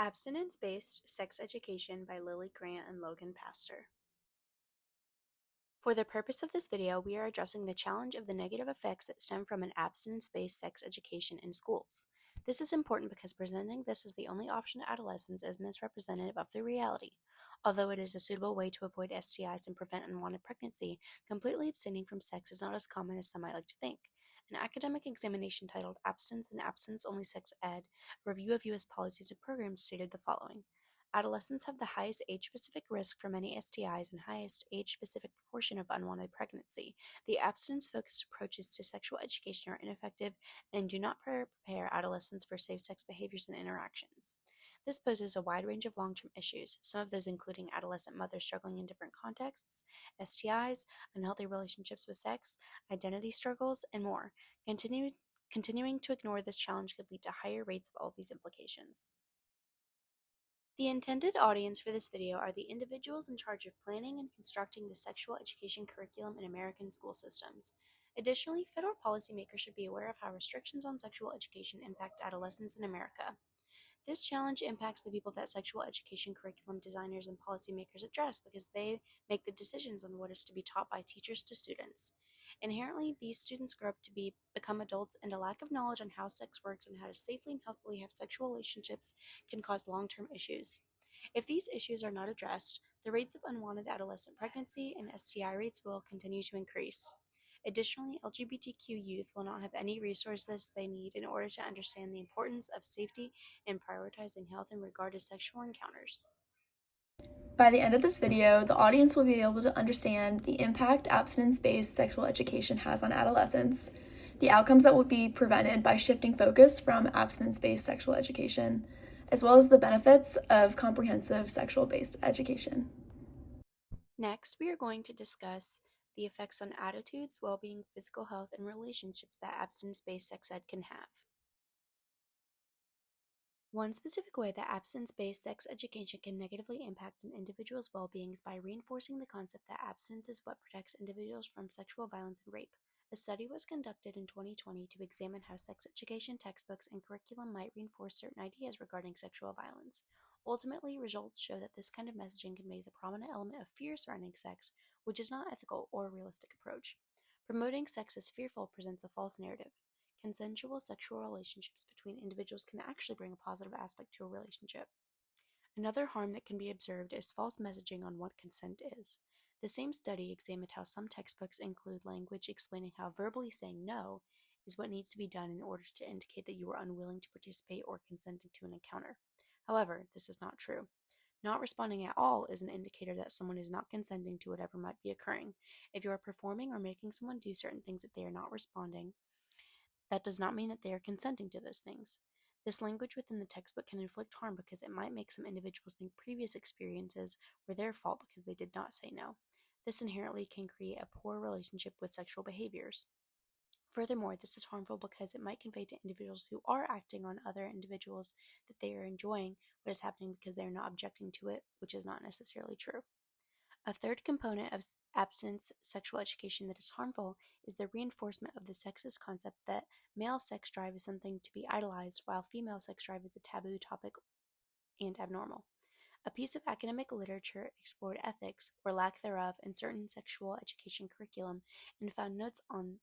Abstinence-Based Sex Education by Lily Grant and Logan Pastor. For the purpose of this video, we are addressing the challenge of the negative effects that stem from an abstinence-based sex education in schools. This is important because presenting this as the only option to adolescents is misrepresentative of the reality. Although it is a suitable way to avoid STIs and prevent unwanted pregnancy, completely abstaining from sex is not as common as some might like to think. An academic examination titled Abstinence and Abstinence-Only Sex Ed, a review of U.S. policies and programs stated the following. Adolescents have the highest age-specific risk for many STIs and highest age-specific proportion of unwanted pregnancy. The abstinence-focused approaches to sexual education are ineffective and do not prepare adolescents for safe sex behaviors and interactions. This poses a wide range of long-term issues, some of those including adolescent mothers struggling in different contexts, STIs, unhealthy relationships with sex, identity struggles, and more. Continuing to ignore this challenge could lead to higher rates of all these implications. The intended audience for this video are the individuals in charge of planning and constructing the sexual education curriculum in American school systems. Additionally, federal policymakers should be aware of how restrictions on sexual education impact adolescents in America. This challenge impacts the people that sexual education curriculum designers and policymakers address because they make the decisions on what is to be taught by teachers to students. Inherently, these students grow up to become adults, and a lack of knowledge on how sex works and how to safely and healthily have sexual relationships can cause long-term issues. If these issues are not addressed, the rates of unwanted adolescent pregnancy and STI rates will continue to increase. Additionally, LGBTQ youth will not have any resources they need in order to understand the importance of safety and prioritizing health in regard to sexual encounters. By the end of this video, the audience will be able to understand the impact abstinence-based sexual education has on adolescents, the outcomes that will be prevented by shifting focus from abstinence-based sexual education, as well as the benefits of comprehensive sexual-based education. Next, we are going to discuss the effects on attitudes, well-being, physical health, and relationships that abstinence-based sex ed can have. One specific way that abstinence-based sex education can negatively impact an individual's well-being is by reinforcing the concept that abstinence is what protects individuals from sexual violence and rape. A study was conducted in 2020 to examine how sex education textbooks and curriculum might reinforce certain ideas regarding sexual violence. Ultimately, results show that this kind of messaging conveys a prominent element of fear surrounding sex, which is not ethical or a realistic approach. Promoting sex as fearful presents a false narrative. Consensual sexual relationships between individuals can actually bring a positive aspect to a relationship. Another harm that can be observed is false messaging on what consent is. The same study examined how some textbooks include language explaining how verbally saying no is what needs to be done in order to indicate that you are unwilling to participate or consenting to an encounter. However, this is not true. Not responding at all is an indicator that someone is not consenting to whatever might be occurring. If you are performing or making someone do certain things that they are not responding, that does not mean that they are consenting to those things. This language within the textbook can inflict harm because it might make some individuals think previous experiences were their fault because they did not say no. This inherently can create a poor relationship with sexual behaviors. Furthermore, this is harmful because it might convey to individuals who are acting on other individuals that they are enjoying what is happening because they are not objecting to it, which is not necessarily true. A third component of abstinence sexual education that is harmful is the reinforcement of the sexist concept that male sex drive is something to be idolized, while female sex drive is a taboo topic and abnormal. A piece of academic literature explored ethics, or lack thereof, in certain sexual education curriculum and found notes on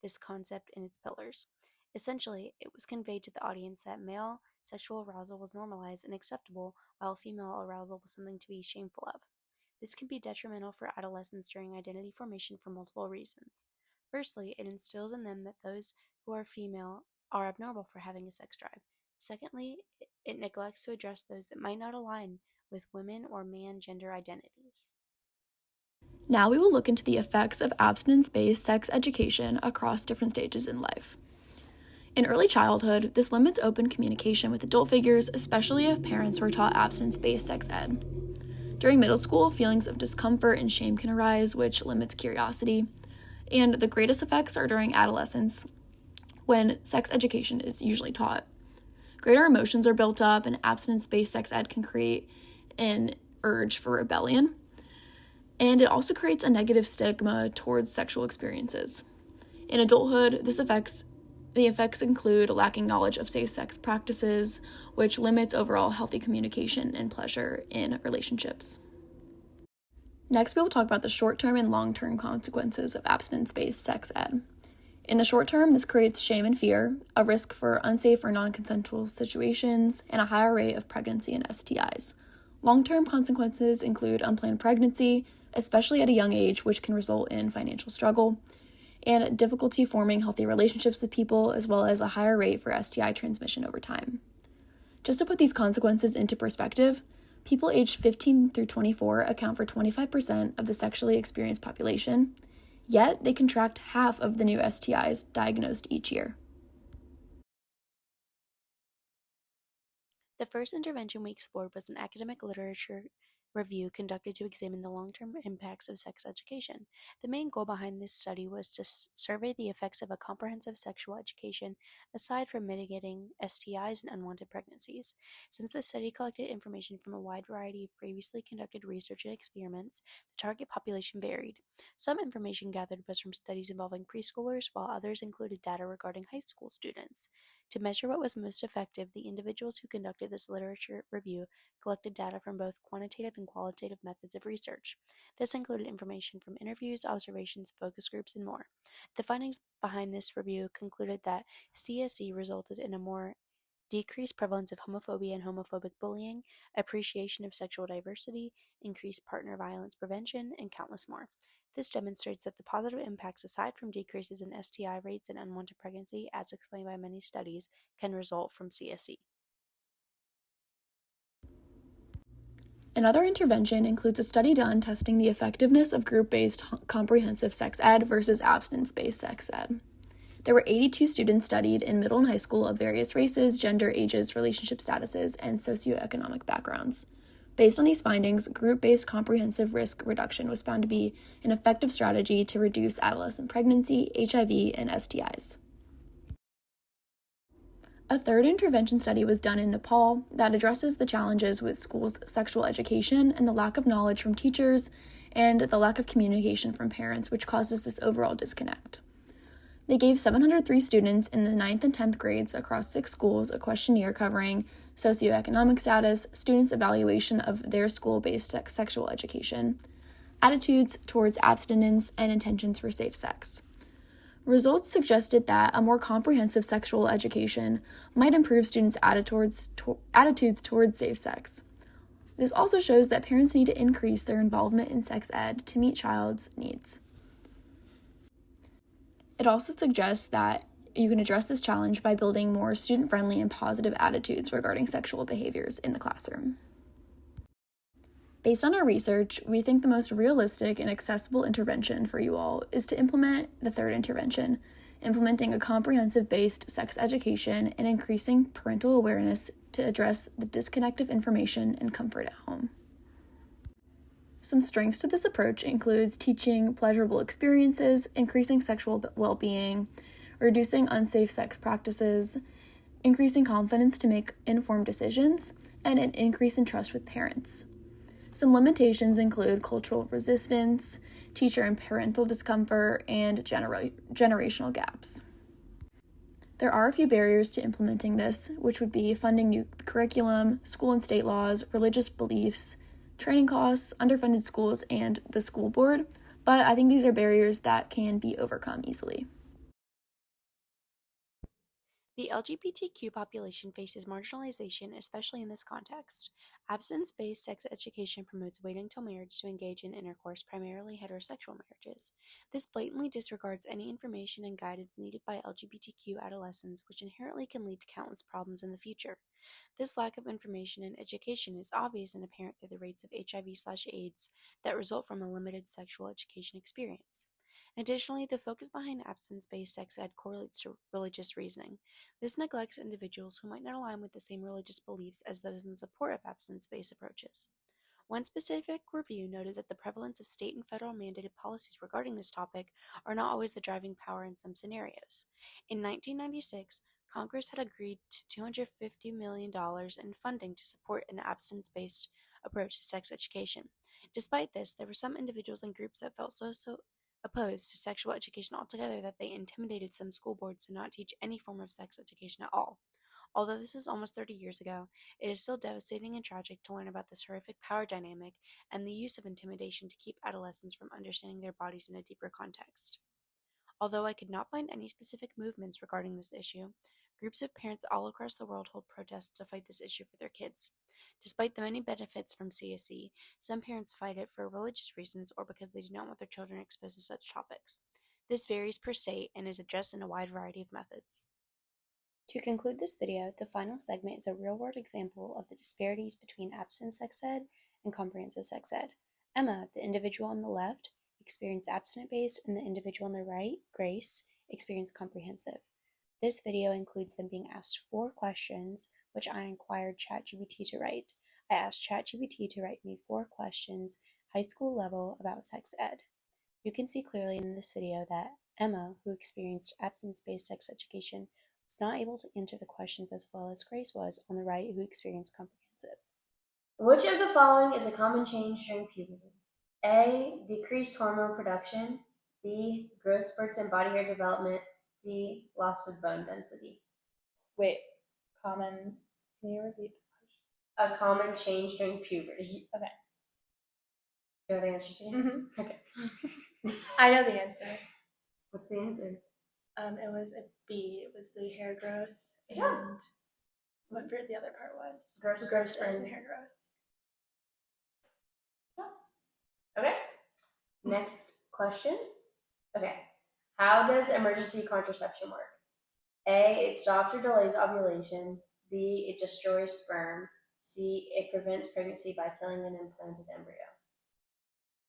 this concept in its pillars. Essentially, it was conveyed to the audience that male sexual arousal was normalized and acceptable, while female arousal was something to be shameful of. This can be detrimental for adolescents during identity formation for multiple reasons. Firstly, it instills in them that those who are female are abnormal for having a sex drive. Secondly, it neglects to address those that might not align with women or man gender identities. Now we will look into the effects of abstinence-based sex education across different stages in life. In early childhood, this limits open communication with adult figures, especially if parents were taught abstinence-based sex ed. During middle school, feelings of discomfort and shame can arise, which limits curiosity. And the greatest effects are during adolescence, when sex education is usually taught. Greater emotions are built up, and abstinence-based sex ed can create an urge for rebellion. And it also creates a negative stigma towards sexual experiences. In adulthood, this affects The effects include lacking knowledge of safe sex practices, which limits overall healthy communication and pleasure in relationships. Next, we will talk about the short-term and long-term consequences of abstinence-based sex ed. In the short term, this creates shame and fear, a risk for unsafe or non-consensual situations, and a higher rate of pregnancy and STIs. Long-term consequences include unplanned pregnancy, especially at a young age, which can result in financial struggle, and difficulty forming healthy relationships with people, as well as a higher rate for STI transmission over time. Just to put these consequences into perspective, people aged 15 through 24 account for 25% of the sexually experienced population, yet they contract half of the new STIs diagnosed each year. The first intervention we explored was an academic literature review conducted to examine the long-term impacts of sex education. The main goal behind this study was to survey the effects of a comprehensive sexual education aside from mitigating STIs and unwanted pregnancies. Since the study collected information from a wide variety of previously conducted research and experiments, the target population varied. Some information gathered was from studies involving preschoolers, while others included data regarding high school students. To measure what was most effective, the individuals who conducted this literature review collected data from both quantitative and qualitative methods of research. This included information from interviews, observations, focus groups, and more. The findings behind this review concluded that CSE resulted in a more decreased prevalence of homophobia and homophobic bullying, appreciation of sexual diversity, increased partner violence prevention, and countless more. This demonstrates that the positive impacts, aside from decreases in STI rates and unwanted pregnancy, as explained by many studies, can result from CSE. Another intervention includes a study done testing the effectiveness of group-based comprehensive sex ed versus abstinence-based sex ed. There were 82 students studied in middle and high school of various races, gender, ages, relationship statuses, and socioeconomic backgrounds. Based on these findings, group-based comprehensive risk reduction was found to be an effective strategy to reduce adolescent pregnancy, HIV, and STIs. A third intervention study was done in Nepal that addresses the challenges with schools' sexual education and the lack of knowledge from teachers and the lack of communication from parents, which causes this overall disconnect. They gave 703 students in the 9th and 10th grades across 6 schools a questionnaire covering socioeconomic status, students' evaluation of their school-based sexual education, attitudes towards abstinence, and intentions for safe sex. Results suggested that a more comprehensive sexual education might improve students' attitudes towards safe sex. This also shows that parents need to increase their involvement in sex ed to meet child's needs. It also suggests that you can address this challenge by building more student-friendly and positive attitudes regarding sexual behaviors in the classroom. Based on our research, we think the most realistic and accessible intervention for you all is to implement the third intervention, implementing a comprehensive-based sex education and increasing parental awareness to address the disconnect of information and comfort at home. Some strengths to this approach includes teaching pleasurable experiences, increasing sexual well-being, reducing unsafe sex practices, increasing confidence to make informed decisions, and an increase in trust with parents. Some limitations include cultural resistance, teacher and parental discomfort, and generational gaps. There are a few barriers to implementing this, which would be funding new curriculum, school and state laws, religious beliefs, training costs, underfunded schools, and the school board, but I think these are barriers that can be overcome easily. The LGBTQ population faces marginalization, especially in this context. Abstinence-based sex education promotes waiting till marriage to engage in intercourse, primarily heterosexual marriages. This blatantly disregards any information and guidance needed by LGBTQ adolescents, which inherently can lead to countless problems in the future. This lack of information and education is obvious and apparent through the rates of HIV/AIDS that result from a limited sexual education experience. Additionally, the focus behind abstinence-based sex ed correlates to religious reasoning. This neglects individuals who might not align with the same religious beliefs as those in support of abstinence-based approaches. One specific review noted that the prevalence of state and federal mandated policies regarding this topic are not always the driving power in some scenarios. In 1996, Congress had agreed to $250 million in funding to support an abstinence-based approach to sex education. Despite this, there were some individuals and groups that felt opposed to sexual education altogether that they intimidated some school boards to not teach any form of sex education at all. Although this was almost 30 years ago, it is still devastating and tragic to learn about this horrific power dynamic and the use of intimidation to keep adolescents from understanding their bodies in a deeper context. Although I could not find any specific movements regarding this issue, groups of parents all across the world hold protests to fight this issue for their kids. Despite the many benefits from CSE, some parents fight it for religious reasons or because they do not want their children exposed to such topics. This varies per state and is addressed in a wide variety of methods. To conclude this video, the final segment is a real-world example of the disparities between abstinence sex ed and comprehensive sex ed. Emma, the individual on the left, experienced abstinent-based, and the individual on the right, Grace, experienced comprehensive. This video includes them being asked 4 questions, which I inquired ChatGPT to write. I asked ChatGPT to write me 4 questions, high school level, about sex ed. You can see clearly in this video that Emma, who experienced abstinence-based sex education, was not able to answer the questions as well as Grace was on the right, who experienced comprehensive. Which of the following is a common change during puberty? A. Decreased hormone production. B. Growth spurts and body hair development. C. Loss of bone density. Wait, common, can you repeat? A common change during puberty. Okay. Do you have the answer to you? Okay. I know the answer. What's the answer? It was a B. It was the hair growth and what the other part was. Growth spurts and hair growth. Okay. Next question. Okay. How does emergency contraception work? A. It stops or delays ovulation. B. It destroys sperm. C. It prevents pregnancy by killing an implanted embryo.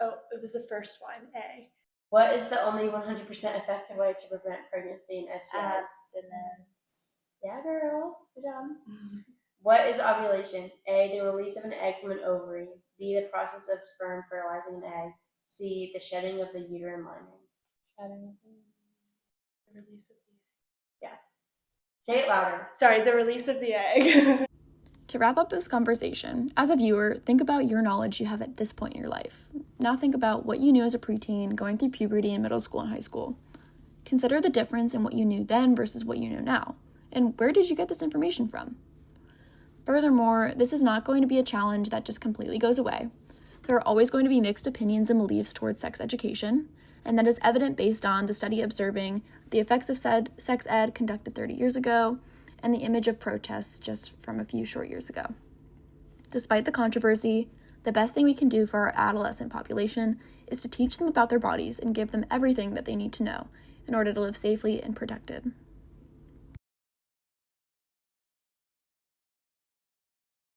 Oh, it was the first one, A. What is the only 100% effective way to prevent pregnancy and STIs? Abstinence. Yeah, girls. Good job. What is ovulation? A. The release of an egg from an ovary. B. The process of sperm fertilizing an egg. C. The shedding of the uterine lining. The release of the egg. Yeah. Say it louder. Sorry, the release of the egg. To wrap up this conversation, as a viewer, think about your knowledge you have at this point in your life. Now think about what you knew as a preteen, going through puberty in middle school and high school. Consider the difference in what you knew then versus what you know now. And where did you get this information from? Furthermore, this is not going to be a challenge that just completely goes away. There are always going to be mixed opinions and beliefs towards sex education, and that is evident based on the study observing the effects of sex ed conducted 30 years ago and the image of protests just from a few short years ago. Despite the controversy, the best thing we can do for our adolescent population is to teach them about their bodies and give them everything that they need to know in order to live safely and protected.